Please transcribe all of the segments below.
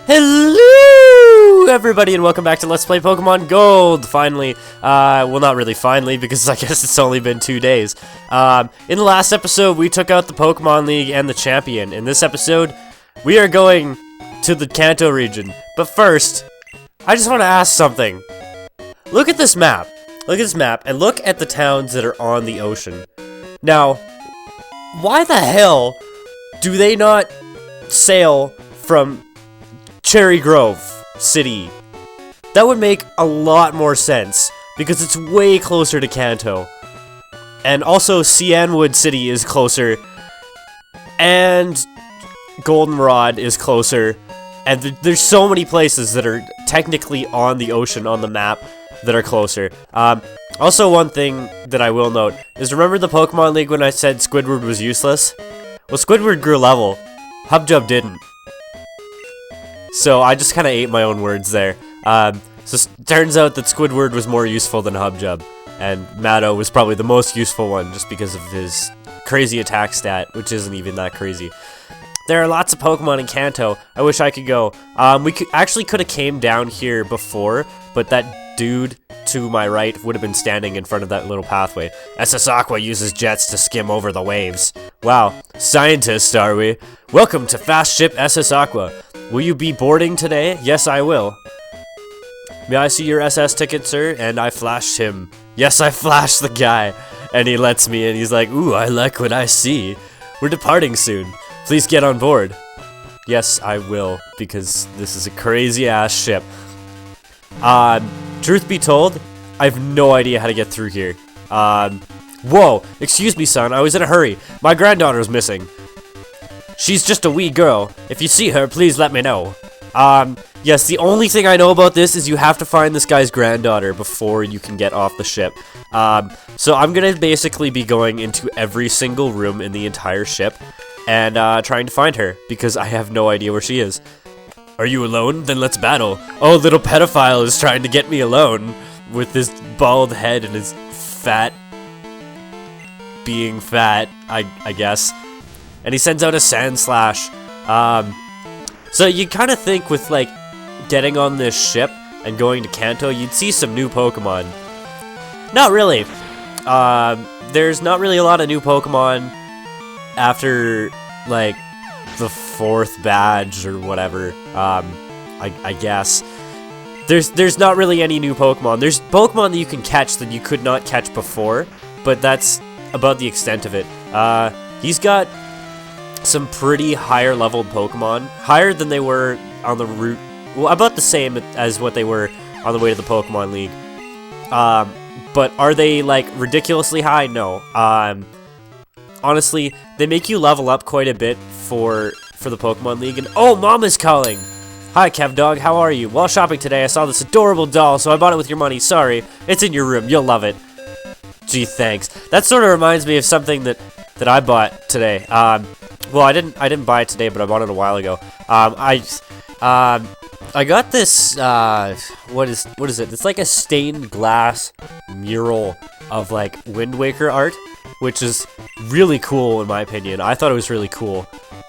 Hello, everybody, and welcome back to Let's Play Pokemon Gold. Finally, well, not really finally, because I guess it's only been 2 days. In the last episode, we took out the Pokemon League and the champion. In this episode, we are going to the Kanto region. But first, I just want to ask something. Look at this map. Look at this map, and look at the towns that are on the ocean. Now, why the hell do they not sail from Cherry Grove City? That would make a lot more sense, because it's way closer to Kanto. And also, Cianwood City is closer, and Goldenrod is closer, and there's so many places that are technically on the ocean on the map that are closer. Also, one thing that I will note is, remember the Pokemon League when I said Squidward was useless? Well, Squidward grew level. Hubjub didn't. So I just kind of ate my own words there. So turns out that Squidward was more useful than Hubjub, and Maddo was probably the most useful one just because of his crazy attack stat, which isn't even that crazy. There are lots of Pokemon in Kanto. I wish I could go. We could have came down here before, but that dude to my right would have been standing in front of that little pathway. SS Aqua uses jets to skim over the waves. Wow, scientists are we? Welcome to Fast Ship SS Aqua. Will you be boarding today? Yes, I will. May I see your SS ticket, sir? And I flashed him. Yes, I flashed the guy. And he lets me in. He's like, ooh, I like what I see. We're departing soon. Please get on board. Yes, I will, because this is a crazy-ass ship. Truth be told, I have no idea how to get through here. Whoa, excuse me, son, I was in a hurry. My granddaughter's missing. She's just a wee girl. If you see her, please let me know. Yes, the only thing I know about this is you have to find this guy's granddaughter before you can get off the ship. So I'm gonna basically be going into every single room in the entire ship and trying to find her, because I have no idea where she is. Are you alone? Then let's battle. Oh, little pedophile is trying to get me alone with his bald head and his fat being fat, I guess. And he sends out a Sand Slash. So you kind of think with, like, getting on this ship and going to Kanto, you'd see some new Pokemon. Not really. There's not really a lot of new Pokemon after, like, the 4th badge or whatever. I guess. There's not really any new Pokemon. There's Pokemon that you can catch that you could not catch before, but that's about the extent of it. He's got some pretty higher leveled Pokemon, higher than they were on the route, well, about the same as what they were on the way to the Pokemon League. But are they, like, ridiculously high? No. Honestly, they make you level up quite a bit for the Pokemon League. And oh, Mom is calling. Hi, Kev Dog. How are you? While shopping today, I saw this adorable doll, so I bought it with your money. Sorry, it's in your room. You'll love it. Gee, thanks. That sort of reminds me of something that I bought today. Well, I didn't buy it today, but I bought it a while ago. I got this. What is it? It's like a stained glass mural of, like, Wind Waker art, which is really cool in my opinion. I thought it was really cool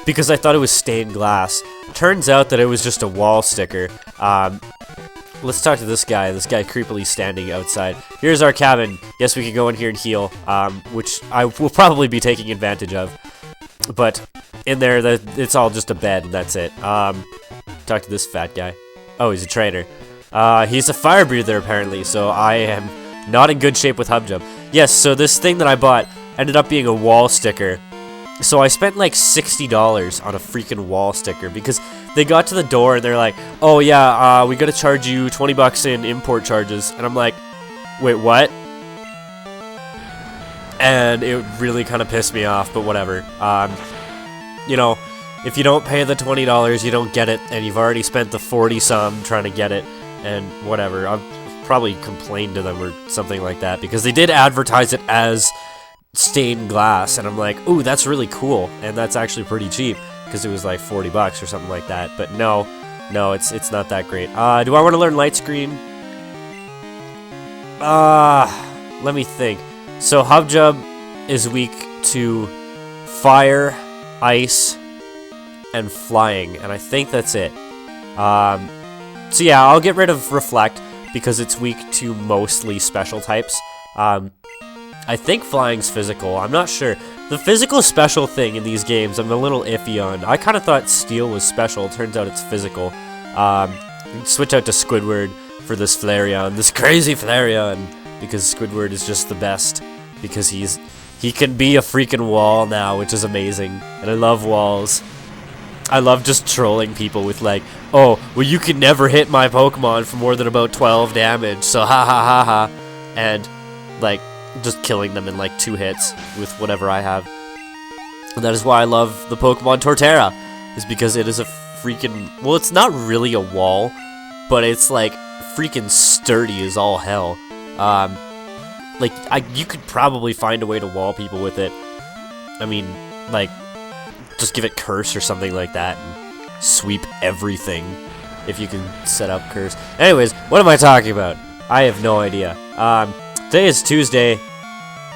because I thought it was stained glass. Turns out that it was just a wall sticker. Let's talk to this guy. This guy creepily standing outside. Here's our cabin. Yes, we can go in here and heal, which I will probably be taking advantage of. But in there, it's all just a bed, and that's it. Talk to this fat guy. Oh, he's a trainer. He's a fire breather, apparently, so I am not in good shape with Hubjub. Yes, so this thing that I bought ended up being a wall sticker. So I spent like $60 on a freaking wall sticker because they got to the door and they're like, oh yeah, we gotta charge you 20 bucks in import charges. And I'm like, wait, what? And it really kind of pissed me off, but whatever. You know, if you don't pay the $20, you don't get it, and you've already spent the 40-some trying to get it, and whatever. I'll probably complain to them or something like that, because they did advertise it as stained glass, and I'm like, ooh, that's really cool, and that's actually pretty cheap, because it was like 40 bucks or something like that. But no, it's not that great. Do I want to learn Light Screen? Let me think. So Hubjub is weak to fire, ice, and flying, and I think that's it. So yeah, I'll get rid of Reflect because it's weak to mostly special types. I think Flying's physical. I'm not sure. The physical special thing in these games, I'm a little iffy on. I kind of thought Steel was special. Turns out it's physical. Switch out to Squidward for this Flareon, this crazy Flareon, because Squidward is just the best. Because he can be a freaking wall now, which is amazing. And I love walls. I love just trolling people with like, oh, well you can never hit my Pokemon for more than about 12 damage, so ha ha ha ha. And like, just killing them in like 2 hits with whatever I have. And that is why I love the Pokemon Torterra, is because it is a freaking, well, it's not really a wall, but it's like freaking sturdy as all hell. Like, you could probably find a way to wall people with it. I mean, like, just give it Curse or something like that and sweep everything if you can set up Curse. Anyways, what am I talking about? I have no idea. Today is Tuesday.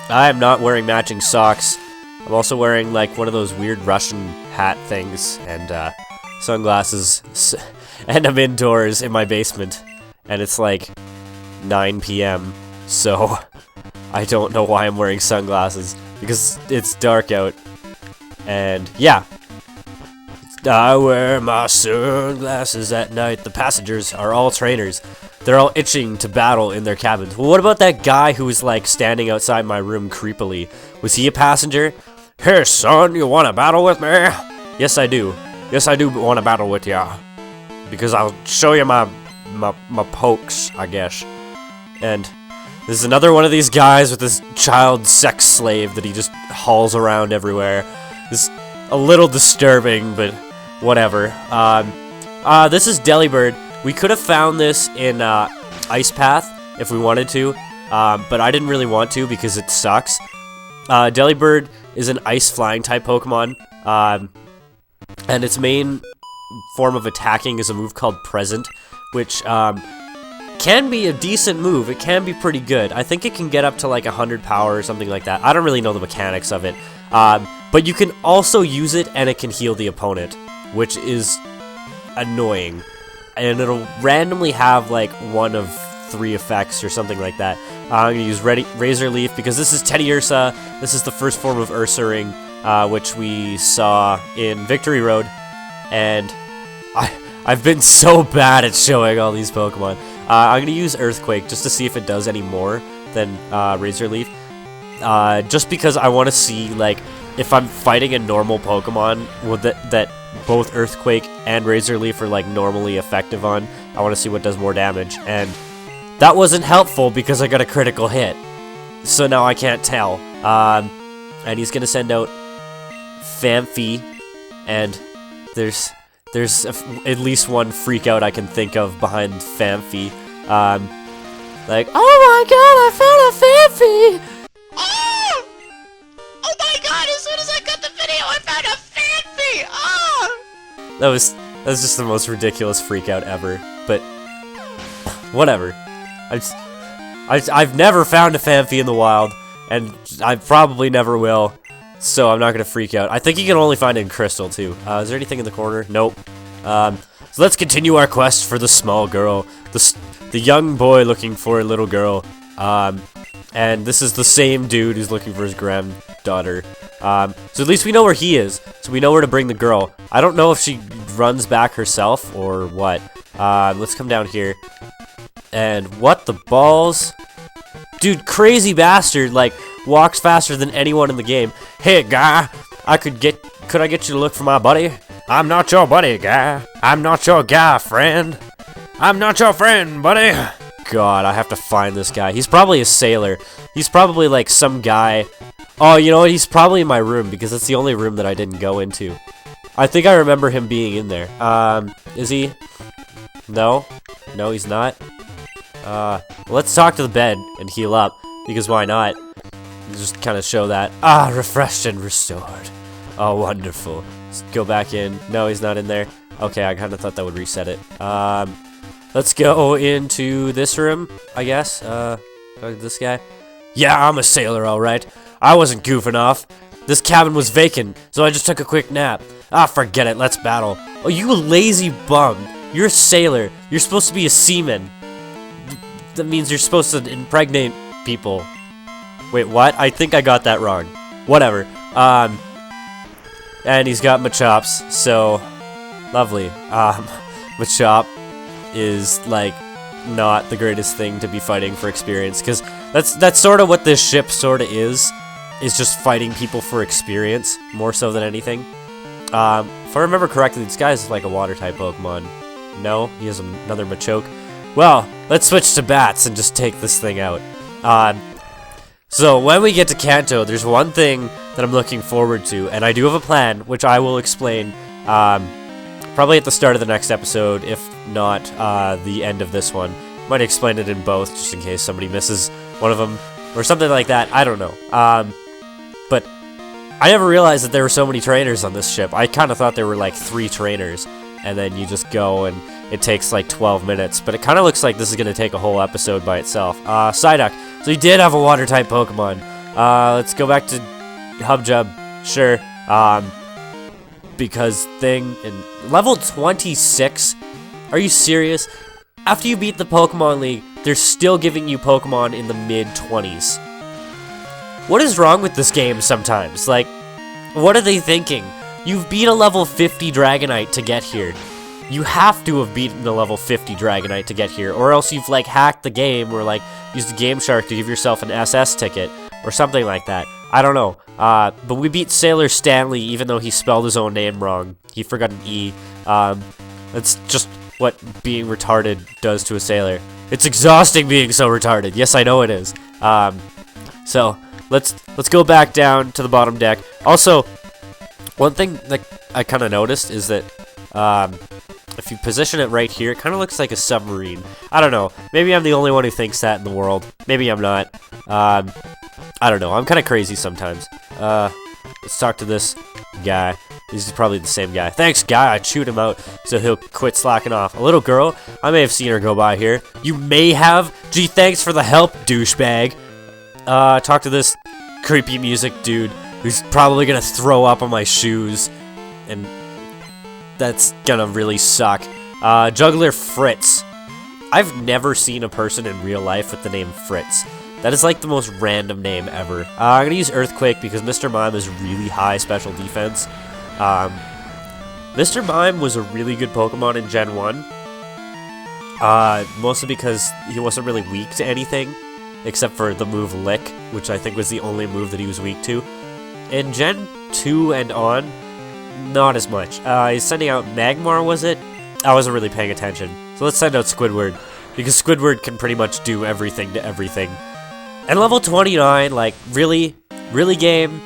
I am not wearing matching socks. I'm also wearing like one of those weird Russian hat things and sunglasses, and I'm indoors in my basement, and it's like 9 p.m. So I don't know why I'm wearing sunglasses because it's dark out. And yeah, I wear my sunglasses at night. The passengers are all trainers. They're all itching to battle in their cabins. Well, what about that guy who was like standing outside my room creepily? Was he a passenger? Hey son, you want to battle with me? Yes I do. Yes I do want to battle with ya. Because I'll show you my pokes, I guess. And this is another one of these guys with this child sex slave that he just hauls around everywhere. It's a little disturbing, but whatever. This is Delibird. We could have found this in Ice Path if we wanted to, but I didn't really want to because it sucks. Delibird is an ice flying type Pokemon, and its main form of attacking is a move called Present, which can be a decent move. It can be pretty good. I think it can get up to like 100 power or something like that. I don't really know the mechanics of it, but you can also use it and it can heal the opponent, which is annoying. And it'll randomly have like 1 of 3 effects or something like that. I'm going to use Razor Leaf because this is Teddiursa. This is the first form of Ursaring, which we saw in Victory Road. And I've been so bad at showing all these Pokemon. I'm going to use Earthquake just to see if it does any more than Razor Leaf. Just because I want to see, like, if I'm fighting a normal Pokemon that both Earthquake and Razor Leaf are, like, normally effective on. I want to see what does more damage. And that wasn't helpful because I got a critical hit. So now I can't tell. And he's going to send out Phanpy. And there's at least one freak out I can think of behind Phanpy. Like, oh my god, I found a Phanpy! Oh! Oh my god, as soon as I cut the video, I found a Phanpy! Oh! That was just the most ridiculous freak out ever. But whatever. I've never found a Phanpy in the wild, and I probably never will. So I'm not gonna freak out. I think you can only find it in Crystal too. Is there anything in the corner? Nope. So let's continue our quest for the small girl, the young boy looking for a little girl. And this is the same dude who's looking for his granddaughter. So at least we know where he is, so we know where to bring the girl. I don't know if she runs back herself or what. Let's come down here. And what the balls? Dude, crazy bastard, like, walks faster than anyone in the game. Hey, guy, could I get you to look for my buddy? I'm not your buddy, guy. I'm not your guy, friend. I'm not your friend, buddy. God, I have to find this guy. He's probably a sailor. He's probably, like, some guy. Oh, you know what? He's probably in my room, because it's the only room that I didn't go into. I think I remember him being in there. Is he? No? No, he's not? Let's talk to the bed and heal up, because why not? Just kind of show that. Ah, refreshed and restored. Oh, wonderful. Let's go back in. No, he's not in there. Okay, I kind of thought that would reset it. Let's go into this room, I guess. This guy. Yeah, I'm a sailor, alright. I wasn't goofing off. This cabin was vacant, so I just took a quick nap. Ah, forget it, let's battle. Oh, you lazy bum. You're a sailor. You're supposed to be a seaman. That means you're supposed to impregnate people. Wait, what? I think I got that wrong. Whatever. And he's got Machops, so lovely. Machop is like not the greatest thing to be fighting for experience, because that's sort of what this ship sort of is just fighting people for experience more so than anything. If I remember correctly, this guy's like a water type Pokemon. No, he has another Machoke. Well, let's switch to bats and just take this thing out. So when we get to Kanto, there's one thing that I'm looking forward to, and I do have a plan, which I will explain probably at the start of the next episode, if not the end of this one. Might explain it in both, just in case somebody misses one of them, or something like that. I don't know. But I never realized that there were so many trainers on this ship. I kind of thought there were like 3 trainers, and then you just go and it takes like 12 minutes, but it kind of looks like this is going to take a whole episode by itself. Psyduck. So he did have a water-type Pokemon. Let's go back to Hubjub. Sure. Because thing in level 26? Are you serious? After you beat the Pokemon League, they're still giving you Pokemon in the mid-20s. What is wrong with this game sometimes? Like, what are they thinking? You've beat a level 50 Dragonite to get here. You have to have beaten a level 50 Dragonite to get here, or else you've like hacked the game, or like used a Game Shark to give yourself an SS ticket, or something like that. I don't know. But we beat Sailor Stanley, even though he spelled his own name wrong. He forgot an E. That's just what being retarded does to a sailor. It's exhausting being so retarded. Yes, I know it is. So let's go back down to the bottom deck. Also, one thing that I kind of noticed is that if you position it right here, it kind of looks like a submarine. I don't know. Maybe I'm the only one who thinks that in the world. Maybe I'm not. I don't know. I'm kind of crazy sometimes. Let's talk to this guy. This is probably the same guy. Thanks, guy. I chewed him out, so he'll quit slacking off. A little girl. I may have seen her go by here. You may have. Gee, thanks for the help, douchebag. Talk to this creepy music dude who's probably gonna throw up on my shoes, and that's gonna really suck. Juggler Fritz. I've never seen a person in real life with the name Fritz. That is like the most random name ever. I'm gonna use Earthquake because Mr. Mime is really high special defense. Mr. Mime was a really good Pokemon in Gen 1. Mostly because he wasn't really weak to anything, except for the move Lick, which I think was the only move that he was weak to. In Gen 2 and on, not as much. He's sending out Magmar, was it? I wasn't really paying attention. So let's send out Squidward, because Squidward can pretty much do everything to everything. And level 29, like, really? Really, game?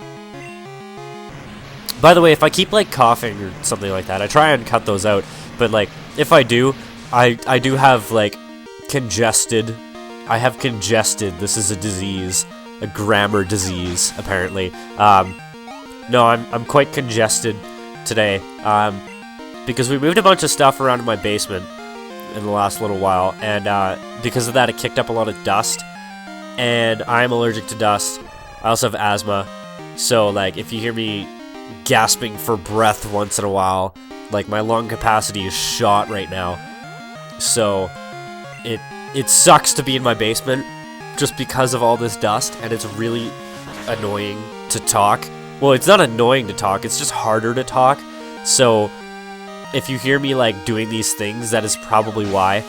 By the way, if I keep, like, coughing or something like that, I try and cut those out. But, like, if I do, I do have, like, congested. I have congested. This is a disease. A grammar disease, apparently. No, I'm quite congested today. Because we moved a bunch of stuff around in my basement in the last little while. And, because of that, it kicked up a lot of dust. And I'm allergic to dust. I also have asthma. So, like, if you hear me gasping for breath once in a while, like, my lung capacity is shot right now. So, it sucks to be in my basement just because of all this dust, and it's really annoying to talk. Well, it's not annoying to talk, it's just harder to talk. So, if you hear me, like, doing these things, that is probably why.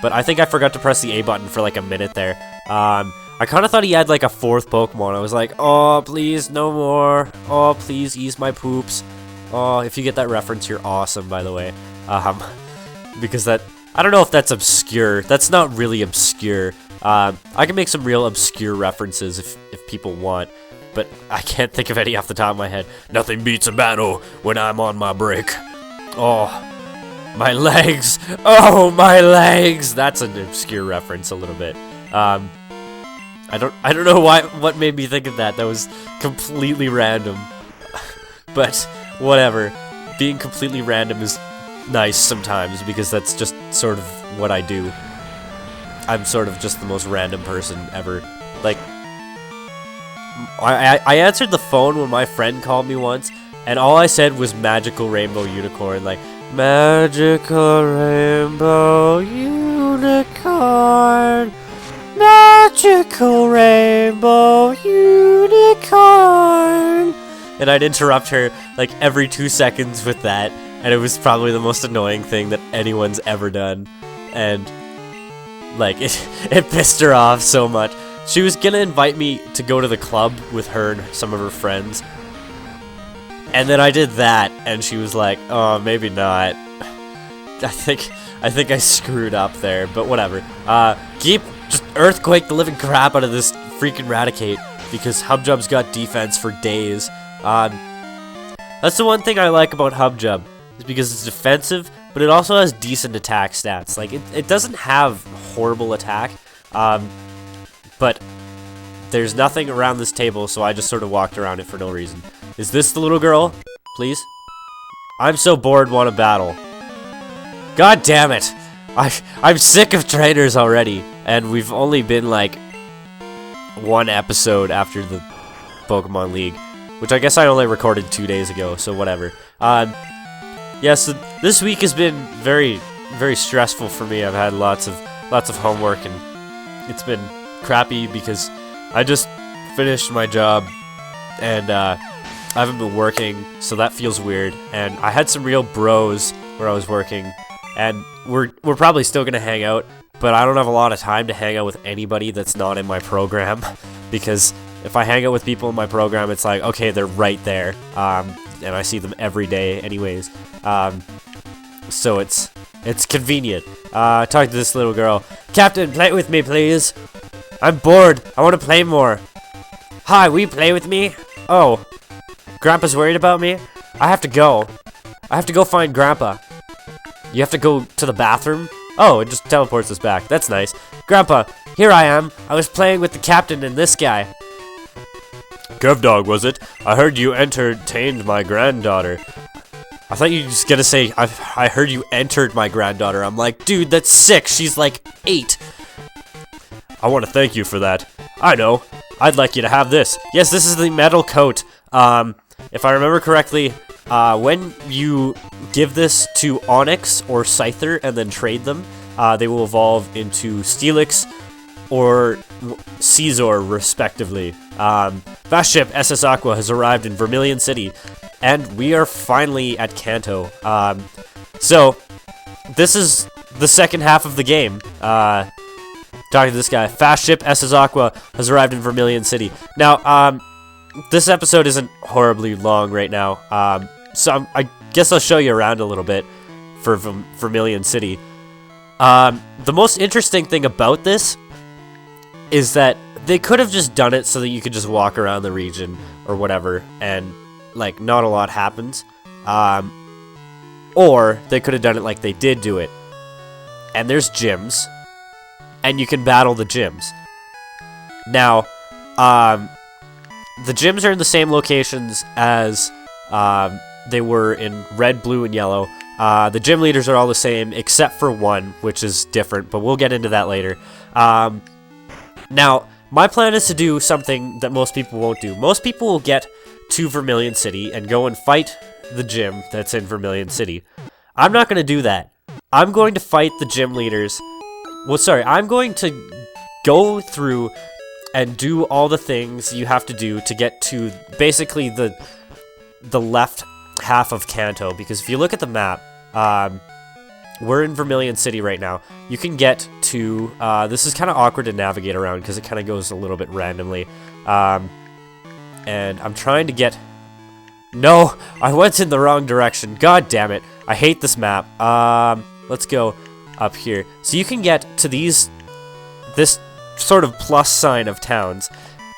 But I think I forgot to press the A button for, like, a minute there. I kind of thought he had, like, a 4th Pokemon. I was like, oh, please, no more. Oh, please, ease my poops. Oh, if you get that reference, you're awesome, by the way. Because that... I don't know if that's obscure. That's not really obscure. I can make some real obscure references if people want. But I can't think of any off the top of my head. Nothing beats a battle when I'm on my break. Oh, my legs. Oh, my legs. That's an obscure reference a little bit. I don't know what made me think of that. That was completely random. But whatever. Being completely random is nice sometimes because that's just sort of what I do. I'm sort of just the most random person ever. Like, I answered the phone when my friend called me once, and all I said was Magical Rainbow Unicorn. Like, Magical rainbow unicorn. Magical rainbow unicorn. And I'd interrupt her like every 2 seconds with that, and it was probably the most annoying thing that anyone's ever done. And like it pissed her off so much. She was gonna invite me to go to the club with her and some of her friends. And then I did that, and she was like, "Oh, maybe not." I think I screwed up there, but whatever. Keep just earthquake the living crap out of this freaking Raticate, because Hubjub's got defense for days. That's the one thing I like about Hubjub, is because it's defensive, but it also has decent attack stats. Like it doesn't have horrible attack, but there's nothing around this table, so I just sort of walked around it for no reason. Is this the little girl? Please? I'm so bored, want to battle. God damn it! I'm sick of trainers already, and we've only been like 1 episode after the Pokemon League, which I guess I only recorded 2 days ago, so whatever. Yeah, so this week has been very, very stressful for me. I've had lots of homework, and it's been crappy because I just finished my job, and I haven't been working, so that feels weird. And I had some real bros where I was working, and we're probably still gonna hang out, but I don't have a lot of time to hang out with anybody that's not in my program, because if I hang out with people in my program, it's like, okay, they're right there, and I see them every day anyways, so it's convenient. Talk to this little girl. Captain, play with me, please. I'm bored. I want to play more. Hi, will you play with me? Oh, Grandpa's worried about me? I have to go. I have to go find Grandpa. You have to go to the bathroom? Oh, it just teleports us back. That's nice. Grandpa, here I am. I was playing with the captain and this guy. Kevdog, was it? I heard you entertained my granddaughter. I thought you were just gonna say, I heard you entered my granddaughter. I'm like, dude, that's sick. She's like 8. I want to thank you for that. I know. I'd like you to have this. Yes, this is the metal coat. If I remember correctly, when you give this to Onyx or Scyther and then trade them, they will evolve into Steelix or Caesar, respectively. Fast ship SS Aqua has arrived in Vermilion City, and we are finally at Kanto. So, this is the second half of the game. Talking to this guy. Fast ship SS Aqua has arrived in Vermilion City. Now, this episode isn't horribly long right now, so I guess I'll show you around a little bit for Vermilion City. The most interesting thing about this is that they could have just done it so that you could just walk around the region or whatever, and like not a lot happens. Or they could have done it like they did do it. And there's gyms, and you can battle the gyms. Now, the gyms are in the same locations as they were in red, blue, and yellow. The gym leaders are all the same, except for one, which is different, but we'll get into that later. Now, my plan is to do something that most people won't do. Most people will get to Vermilion City and go and fight the gym that's in Vermilion City. I'm not going to do that. I'm going to fight the gym leaders. Well, sorry, I'm going to go through and do all the things you have to do to get to basically the left half of Kanto, because if you look at the map, we're in Vermilion City right now. You can get to, this is kind of awkward to navigate around because it kind of goes a little bit randomly, and I'm trying to get, no, I went in the wrong direction, god damn it, I hate this map. Let's go up here. So you can get to this sort of plus sign of towns,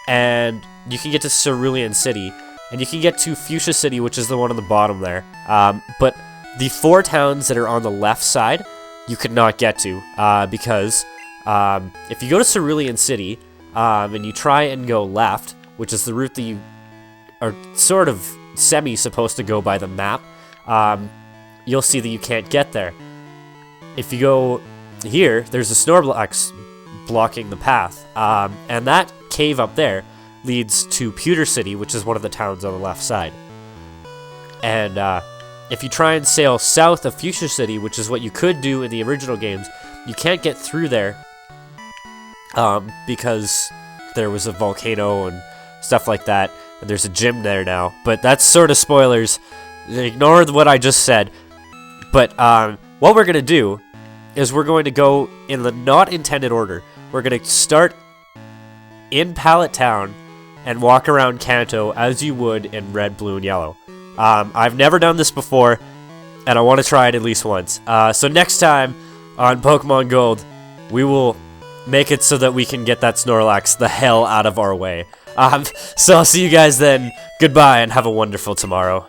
and you can get to Cerulean City, and you can get to Fuchsia City, which is the one on the bottom there, but the 4 towns that are on the left side, you could not get to, because if you go to Cerulean City, and you try and go left, which is the route that you are sort of supposed to go by the map, you'll see that you can't get there. If you go here, there's a Snorlax blocking the path, and that cave up there leads to Pewter City, which is one of the towns on the left side. And if you try and sail south of Fuchsia City, which is what you could do in the original games, you can't get through there because there was a volcano and stuff like that, and there's a gym there now. But that's sort of spoilers. Ignore what I just said. But what we're going to do is we're going to go in the not intended order. We're going to start in Pallet Town and walk around Kanto as you would in Red, Blue, and Yellow. I've never done this before, and I want to try it at least once. So next time on Pokemon Gold, we will make it so that we can get that Snorlax the hell out of our way. So I'll see you guys then. Goodbye, and have a wonderful tomorrow.